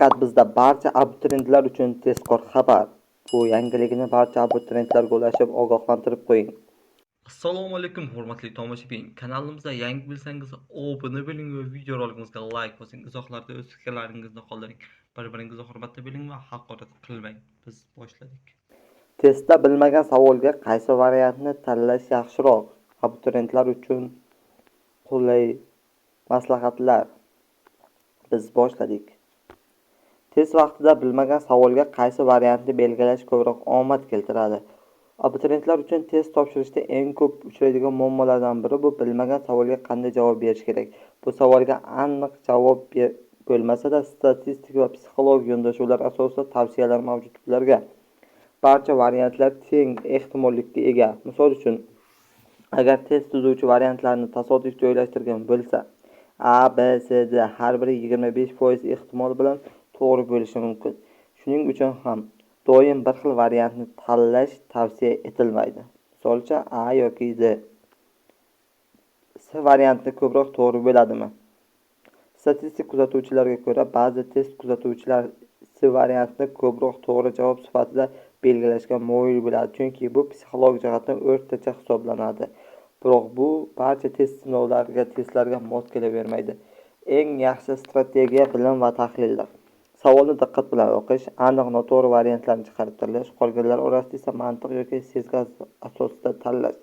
Faqat bizda barcha abituriyentlar uchun tezkor xabar. Bu yangilikni barcha abituriyentlarga ulashib ogohlantirib qo'ying. Assalomu alaykum hurmatli tomoshabin. Kanalimizda yangi bo'lsangiz obuna bo'ling va videorolikimizga like bosing. Izohlarda o'z fikrlaringizni qoldiring. Bir-biringizga hurmatli bo'ling va haqorat qilmang. Biz boshladik. Testda bilmagan savolga qaysi variantni tanlash yaxshiroq? Abituriyentlar uchun qulay maslahatlar. Biz boshladik. Test vaqtida bilmagan savolga qaysi variantni belgilash ko'proq omad keltiradi? Abituriyentlar uchun test topshirishda eng ko'p uchraydigan muammolardan biri bu bilmagan savolga qanday javob berish kerak. Bu savolga aniq javob bo'lmasa-da, statistik va psixologik yondashuvlar asosida tavsiyalar mavjud. Ularga barcha variantlar teng ehtimollikka ega. Misol uchun, agar test tuzuvchi variantlarni tasodifiy joylashtirgan bo'lsa, A, B, C, D har biri 25% ehtimol bilan to'g'ri bo'lishi mumkin. Shuning uchun ham doim bir xil variantni tanlash tavsiya etilmaydi. Misolcha A yoki D. C varianti ko'proq to'g'ri bo'ladimi? Statistik kuzatuvchilarga ko'ra, ba'zi test kuzatuvchilar C variantini ko'proq to'g'ri javob sifatida belgilashga moyil bo'ladi, chunki bu psixologik jihatdan o'rtacha hisoblanadi. Biroq bu barcha testlarga mos kelavermaydi. Eng yaxshi strategiya bilim va tahlildir. Savolni diqqat bilan o'qish, aniq noto'g'ri variantlarni chiqarib tashlash, qolganlar orasida esa mantiq yoki sezgi asosida tanlash.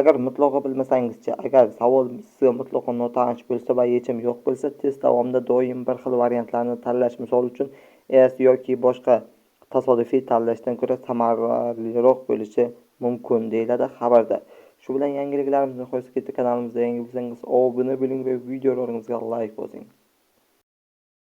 Agar mutlaqo bilmasangizcha, agar savol sizga mutlaqo notanish bo'lsa va yechim yo'q bo'lsa, test davomida doim bir xil variantlarni tanlash, misol uchun S yoki boshqa tasodifiy tanlashdan ko'ra samaraliroq bo'lishi mumkin, deyiladi xabarda. Shu bilan yangiliklarimizni nihoyasiga yetdi. Kanalimizga yangi bo'lsangiz obuna bo'ling va videolarimizga like bosing.